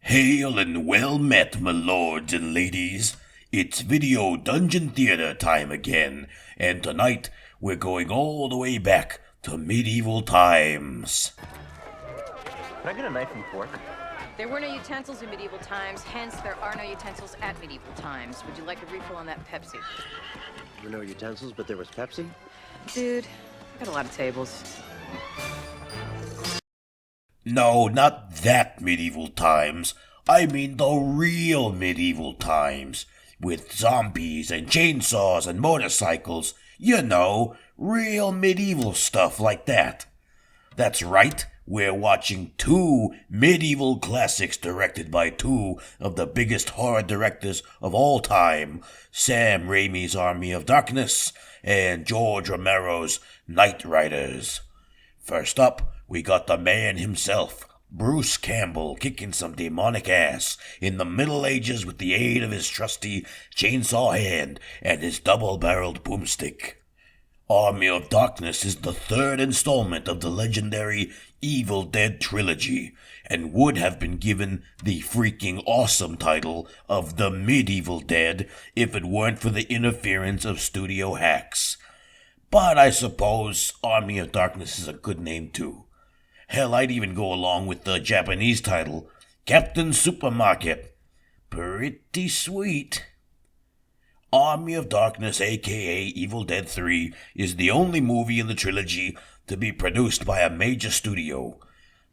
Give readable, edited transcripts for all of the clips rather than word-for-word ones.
Hail and well met, my lords and ladies. It's Video Dungeon Theater time again, and tonight we're going all the way back to medieval times. Can I get a knife and fork? There were no utensils in medieval times, hence there are no utensils at medieval times. Would you like a refill on that Pepsi? There were no utensils, but there was Pepsi? Dude, I got a lot of tables. No, not that medieval times. I mean the real medieval times. With zombies and chainsaws and motorcycles. You know, real medieval stuff like that. That's right, we're watching two medieval classics directed by two of the biggest horror directors of all time, Sam Raimi's Army of Darkness and George Romero's Knightriders. First up, we got the man himself, Bruce Campbell, kicking some demonic ass in the Middle Ages with the aid of his trusty chainsaw hand and his double-barreled boomstick. Army of Darkness is the third installment of the legendary Evil Dead trilogy, and would have been given the freaking awesome title of The Medieval Dead if it weren't for the interference of studio hacks. But I suppose Army of Darkness is a good name too. Hell, I'd even go along with the Japanese title, Captain Supermarket. Pretty sweet. Army of Darkness, aka Evil Dead 3, is the only movie in the trilogy to be produced by a major studio.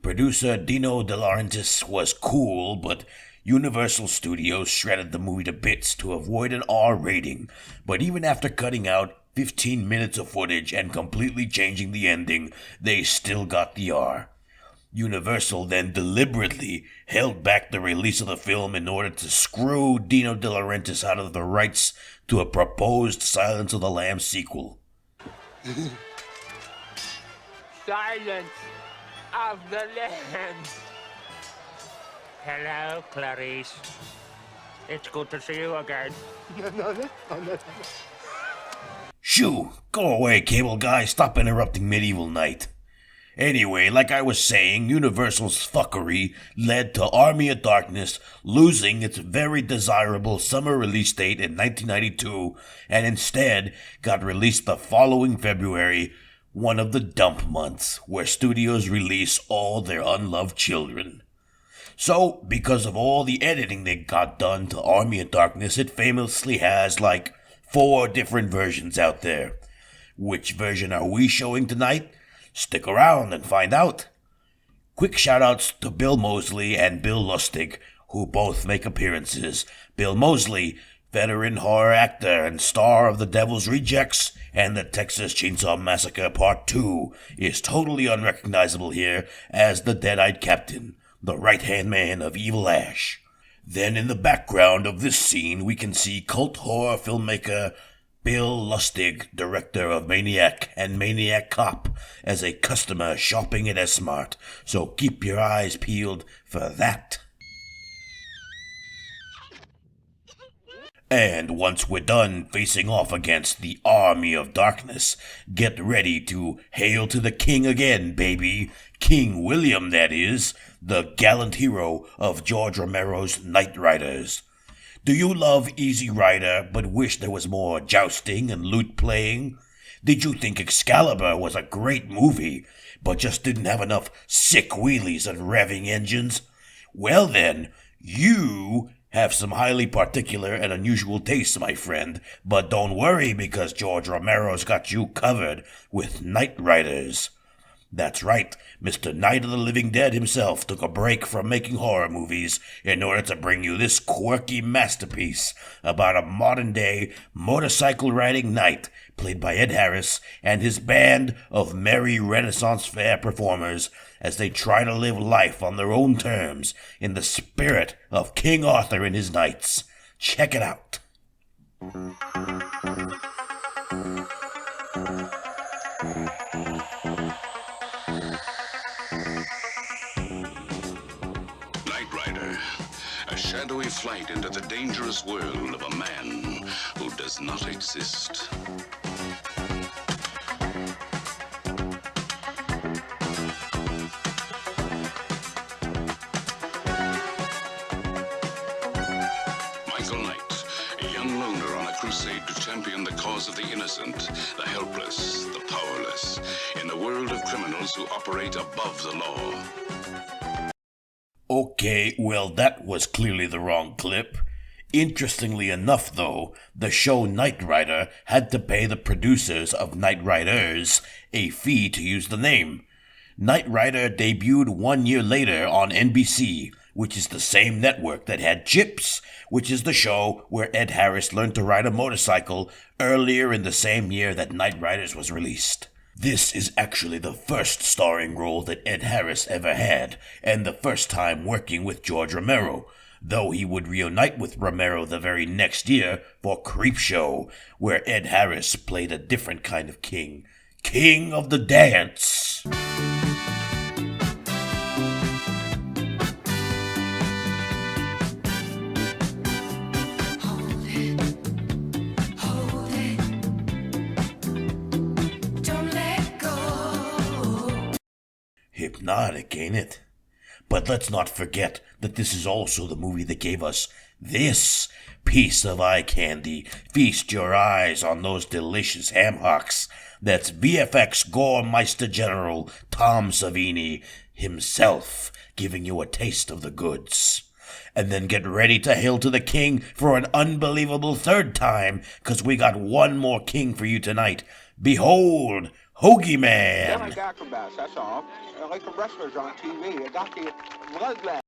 Producer Dino De Laurentiis was cool, but Universal Studios shredded the movie to bits to avoid an R rating, but even after cutting out 15 minutes of footage and completely changing the ending, they still got the R. Universal then deliberately held back the release of the film in order to screw Dino De Laurentiis out of the rights to a proposed Silence of the Lambs sequel. Silence of the Lambs. Hello, Clarice. It's good to see you again. Shoo! Go away, cable guy. Stop interrupting Medieval Night. Anyway, like I was saying, Universal's fuckery led to Army of Darkness losing its very desirable summer release date in 1992, and instead got released the following February, one of the dump months, where studios release all their unloved children. So, because of all the editing they got done to Army of Darkness, it famously has, 4 different versions out there. Which version are we showing tonight? Stick around and find out. Quick shoutouts to Bill Moseley and Bill Lustig, who both make appearances. Bill Moseley, veteran horror actor and star of The Devil's Rejects and the Texas Chainsaw Massacre Part 2, is totally unrecognizable here as the dead-eyed captain, the right-hand man of Evil Ash. Then in the background of this scene, we can see cult horror filmmaker Bill Lustig, director of Maniac and Maniac Cop, as a customer shopping at S-Mart, so keep your eyes peeled for that. And once we're done facing off against the Army of Darkness, get ready to hail to the king again, baby. King William, that is, the gallant hero of George Romero's Knightriders. Do you love Easy Rider but wish there was more jousting and lute playing? Did you think Excalibur was a great movie but just didn't have enough sick wheelies and revving engines? Well then, you have some highly particular and unusual tastes, my friend, but don't worry because George Romero's got you covered with Knightriders. That's right, Mr. Night of the Living Dead himself took a break from making horror movies in order to bring you this quirky masterpiece about a modern-day motorcycle-riding knight played by Ed Harris and his band of merry Renaissance fair performers as they try to live life on their own terms in the spirit of King Arthur and his knights. Check it out. A shadowy flight into the dangerous world of a man who does not exist. Michael Knight, a young loner on a crusade to champion the cause of the innocent, the helpless, the powerless, in a world of criminals who operate above the law. Okay, well, that was clearly the wrong clip. Interestingly enough, though, the show Knight Rider had to pay the producers of Knightriders a fee to use the name. Knight Rider debuted 1 year later on NBC, which is the same network that had Chips, which is the show where Ed Harris learned to ride a motorcycle earlier in the same year that Knightriders was released. This is actually the first starring role that Ed Harris ever had, and the first time working with George Romero, though he would reunite with Romero the very next year for Creepshow, where Ed Harris played a different kind of king. King of the Dance! Hypnotic, ain't it? But let's not forget that this is also the movie that gave us this piece of eye candy. Feast your eyes on those delicious ham hocks. That's VFX Goremeister General Tom Savini himself giving you a taste of the goods. And then get ready to hail to the king for an unbelievable third time, 'cause we got one more king for you tonight. Behold, Hoagie Man! They're like acrobats, that's all. They're like the wrestlers on TV. They got the bloodline.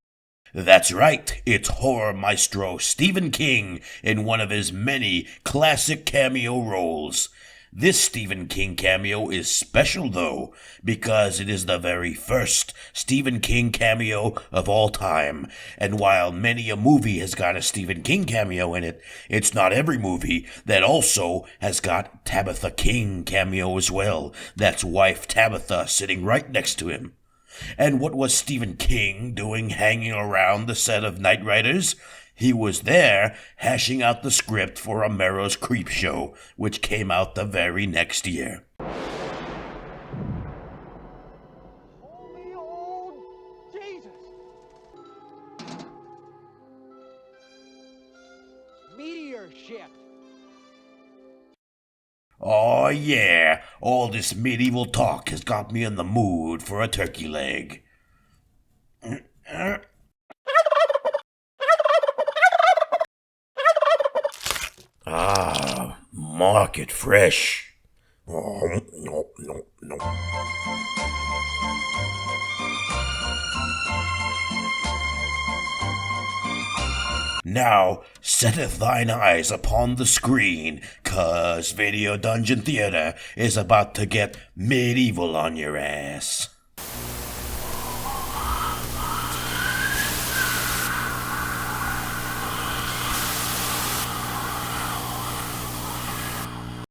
That's right, it's horror maestro Stephen King in one of his many classic cameo roles. This Stephen King cameo is special, though, because it is the very first Stephen King cameo of all time. And while many a movie has got a Stephen King cameo in it, it's not every movie that also has got Tabitha King cameo as well. That's wife Tabitha sitting right next to him. And what was Stephen King doing hanging around the set of Knightriders? He was there hashing out the script for Romero's Creepshow, which came out the very next year. Holy old Jesus! Meteor ship! Oh yeah, all this medieval talk has got me in the mood for a turkey leg. Ah, market fresh. Oh, no. Now setteth thine eyes upon the screen, 'cause Video Dungeon Theater is about to get medieval on your ass.